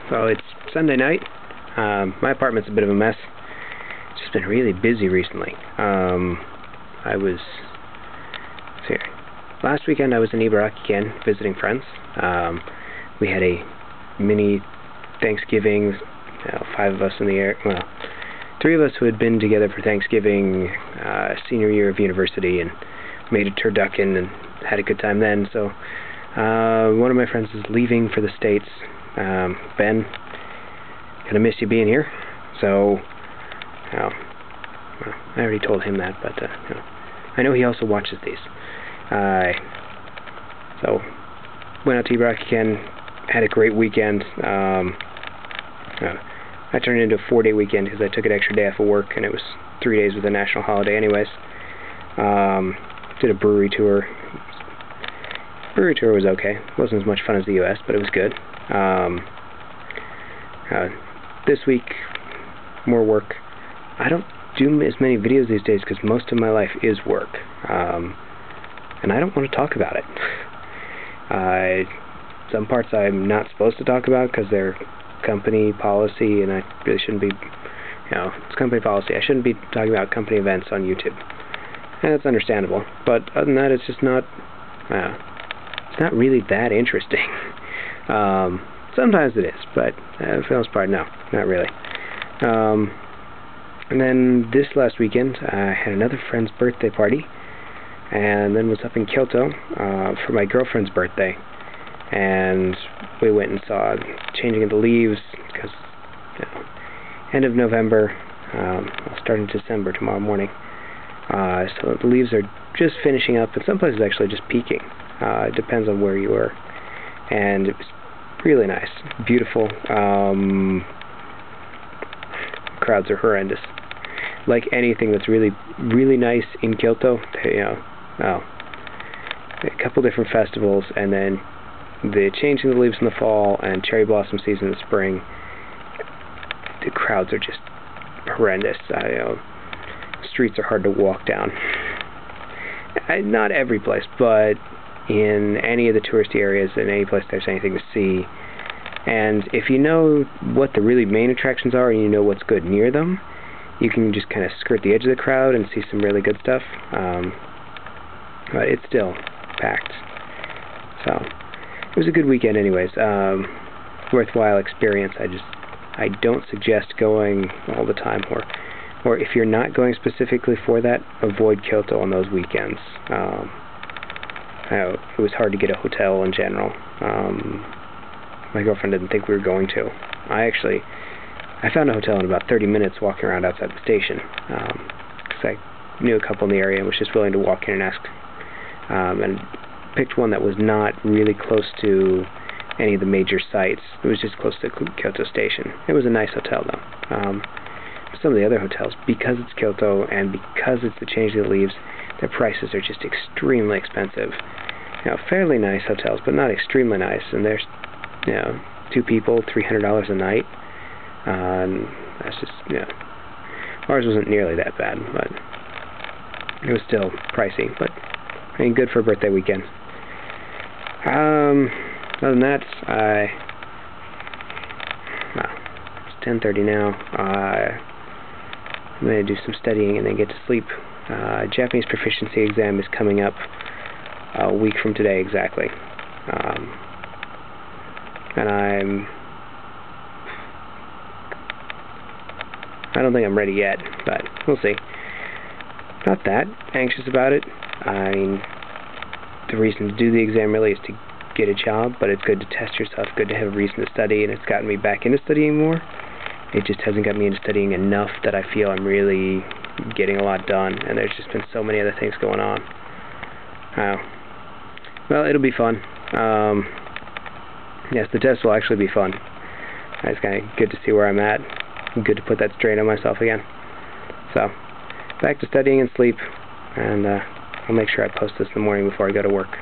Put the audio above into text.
So it's Sunday night. My apartment's a bit of a mess. It's just been really busy recently. Last weekend I was in Ibaraki again, visiting friends. We had a mini Thanksgiving, 5 of us in the air, well, 3 of us who had been together for Thanksgiving, senior year of university, and made a turducken and had a good time then. So one of my friends is leaving for the States. Ben, gonna miss you being here. So, well, I already told him that, but I know he also watches these. So went out to Ibaraki again, had a great weekend. I turned it into a 4-day weekend because I took an extra day off of work, and it was 3 days with a national holiday anyways. Did a brewery tour. Brewery tour was okay. Wasn't as much fun as the US, but it was good. This week, more work. I don't do as many videos these days because most of my life is work. And I don't want to talk about it. Some parts I'm not supposed to talk about because they're company policy, and I really shouldn't be, it's company policy. I shouldn't be talking about company events on YouTube. And that's understandable. But other than that, it's just not, it's not really that interesting. Sometimes it is, but for the most part, no, not really. And then this last weekend, I had another friend's birthday party, and then was up in Kyoto for my girlfriend's birthday. And we went and saw changing of the leaves, because end of November, starting December tomorrow morning. So the leaves are just finishing up, and some places actually just peaking. It depends on where you were. And it was really nice, beautiful. Crowds are horrendous. Like anything that's really, really nice in Kyoto, a couple different festivals, and then the changing the leaves in the fall and cherry blossom season in the spring. The crowds are just horrendous. Streets are hard to walk down. Not every place, but in any of the touristy areas, in any place there's anything to see. And if you know what the really main attractions are, and you know what's good near them, you can just kind of skirt the edge of the crowd and see some really good stuff. But it's still packed. So it was a good weekend anyways. Worthwhile experience. I don't suggest going all the time, or if you're not going specifically for that, avoid Kyoto on those weekends. It was hard to get a hotel in general. My girlfriend didn't think we were going to. I found a hotel in about 30 minutes walking around outside the station, because I knew a couple in the area and was just willing to walk in and ask. And picked one that was not really close to any of the major sites. It was just close to Kyoto Station. It was a nice hotel though. Some of the other hotels, because it's Kyoto and because it's the change of the leaves, their prices are just extremely expensive. Fairly nice hotels, but not extremely nice. And there's, 2 people, $300 a night. And that's just, ours wasn't nearly that bad, but it was still pricey. But good for a birthday weekend. Other than that, it's 10:30 now. I'm going to do some studying and then get to sleep. Japanese proficiency exam is coming up a week from today exactly. And I don't think I'm ready yet, but we'll see. Not that anxious about it. I mean, the reason to do the exam really is to get a job, but it's good to test yourself, good to have a reason to study, and it's gotten me back into studying more. It just hasn't got me into studying enough that I feel I'm really getting a lot done, and there's just been so many other things going on. Well, it'll be fun. Yes, the test will actually be fun. It's kind of good to see where I'm at. Good to put that strain on myself again. So, back to studying and sleep, and I'll make sure I post this in the morning before I go to work.